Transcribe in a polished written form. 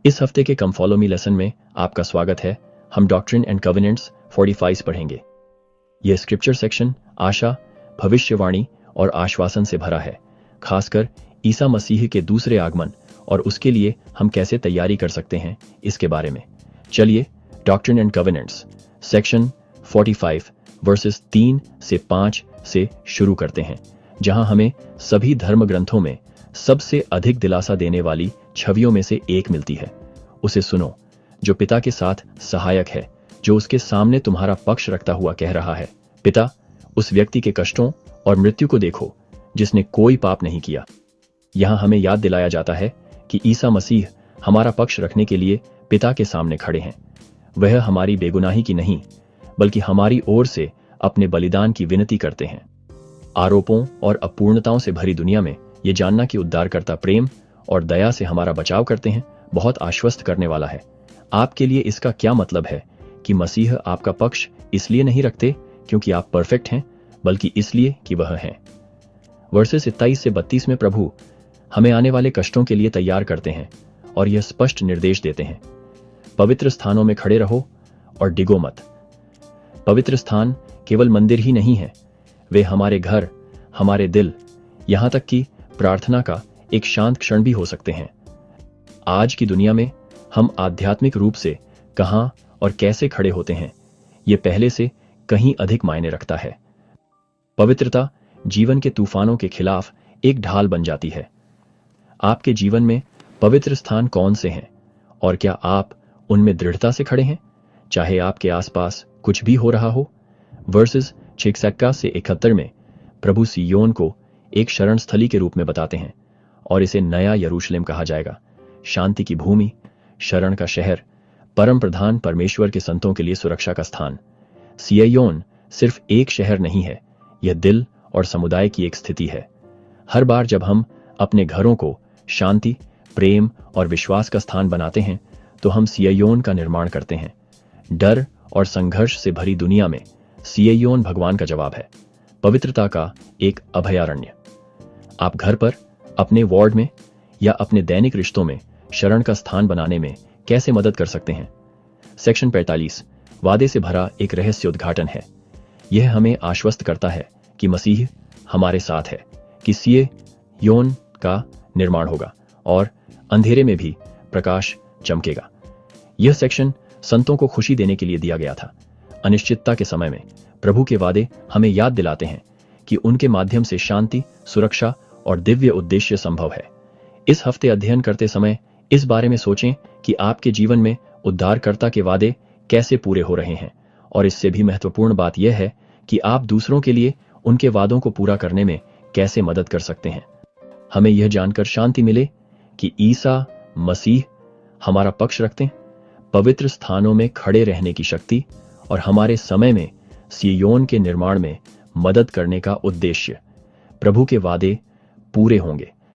इस हफ्ते के कम फॉलो मी लेसन में आपका स्वागत है। हम डॉक्ट्रिन एंड कवेनेंट्स 45 पढ़ेंगे। यह स्क्रिप्चर सेक्शन आशा, भविष्यवाणी और आश्वासन से भरा है, खासकर ईसा मसीह के दूसरे आगमन और उसके लिए हम कैसे तैयारी कर सकते हैं इसके बारे में। चलिए डॉक्ट्रिन एंड कवेनेंट्स सेक्शन 45 वर्सेस 3 से 5 से शुरू करते हैं, जहां हमें सभी धर्म ग्रंथों में सबसे अधिक दिलासा देने वाली छवियों में से एक मिलती है। उसे सुनो जो पिता के साथ सहायक है, जो उसके सामने तुम्हारा पक्ष रखता हुआ कह रहा है, पिता, उस व्यक्ति के कष्टों और मृत्यु को देखो जिसने कोई पाप नहीं किया। यहां हमें याद दिलाया जाता है कि ईसा मसीह हमारा पक्ष रखने के लिए पिता के सामने खड़े हैं। वह हमारी बेगुनाही की नहीं, बल्कि हमारी ओर से अपने बलिदान की विनती करते हैं। आरोपों और अपूर्णताओं से भरी दुनिया में ये जानना कि उद्धारकर्ता प्रेम और दया से हमारा बचाव करते हैं, बहुत आश्वस्त करने वाला है। आपके लिए इसका क्या मतलब है कि मसीह आपका पक्ष इसलिए नहीं रखते क्योंकि आप परफेक्ट हैं, बल्कि इसलिए कि वह हैं। वर्सेस 27 से 32 में प्रभु हमें आने वाले कष्टों के लिए तैयार करते हैं और यह स्पष्ट निर्देश देते हैं, पवित्र स्थानों में खड़े रहो और डिगो मत। पवित्र स्थान केवल मंदिर ही नहीं है, वे हमारे घर, हमारे दिल, यहां तक कि प्रार्थना का एक शांत क्षण भी हो सकते हैं। आज की दुनिया में हम आध्यात्मिक रूप से कहां और कैसे खड़े होते हैं, यह पहले से कहीं अधिक मायने रखता है। पवित्रता जीवन के तूफानों के खिलाफ एक ढाल बन जाती है। आपके जीवन में पवित्र स्थान कौन से हैं और क्या आप उनमें दृढ़ता से खड़े हैं, चाहे आपके आसपास कुछ भी हो रहा हो। वर्सेस 66 से 71 में प्रभु सियोन को एक शरण स्थली के रूप में बताते हैं और इसे नया यरूशलेम कहा जाएगा, शांति की भूमि, शरण का शहर, परम प्रधान परमेश्वर के संतों के लिए सुरक्षा का स्थान। सिय्योन सिर्फ एक शहर नहीं है, यह दिल और समुदाय की एक स्थिति है। हर बार जब हम अपने घरों को शांति, प्रेम और विश्वास का स्थान बनाते हैं, तो हम सिय्योन का निर्माण करते हैं। डर और संघर्ष से भरी दुनिया में सिय्योन भगवान का जवाब है, पवित्रता का एक अभयारण्य। आप घर पर, अपने वार्ड में या अपने दैनिक रिश्तों में शरण का स्थान बनाने में कैसे मदद कर सकते हैं। सेक्शन 45 वादे से भरा एक रहस्य उद्घाटन है। यह हमें आश्वस्त करता है कि मसीह हमारे साथ है, कि सिय्योन का निर्माण होगा और अंधेरे में भी प्रकाश चमकेगा। यह सेक्शन संतों को खुशी देने के लिए दिया गया था। अनिश्चितता के समय में प्रभु के वादे हमें याद दिलाते हैं कि उनके माध्यम से शांति, सुरक्षा और दिव्य उद्देश्य संभव है। इस हफ्ते अध्ययन करते समय इस बारे में सोचें कि आपके जीवन में उद्धारकर्ता के वादे कैसे पूरे हो रहे हैं, और इससे भी महत्वपूर्ण बात यह है कि आप दूसरों के लिए उनके वादों को पूरा करने में कैसे मदद कर सकते हैं। हमें यह जानकर शांति मिले कि ईसा मसीह हमारा पक्ष रखते हैं, पवित्र स्थानों में खड़े रहने की शक्ति और हमारे समय में सिय्योन के निर्माण में मदद करने का उद्देश्य। प्रभु के वादे पूरे होंगे।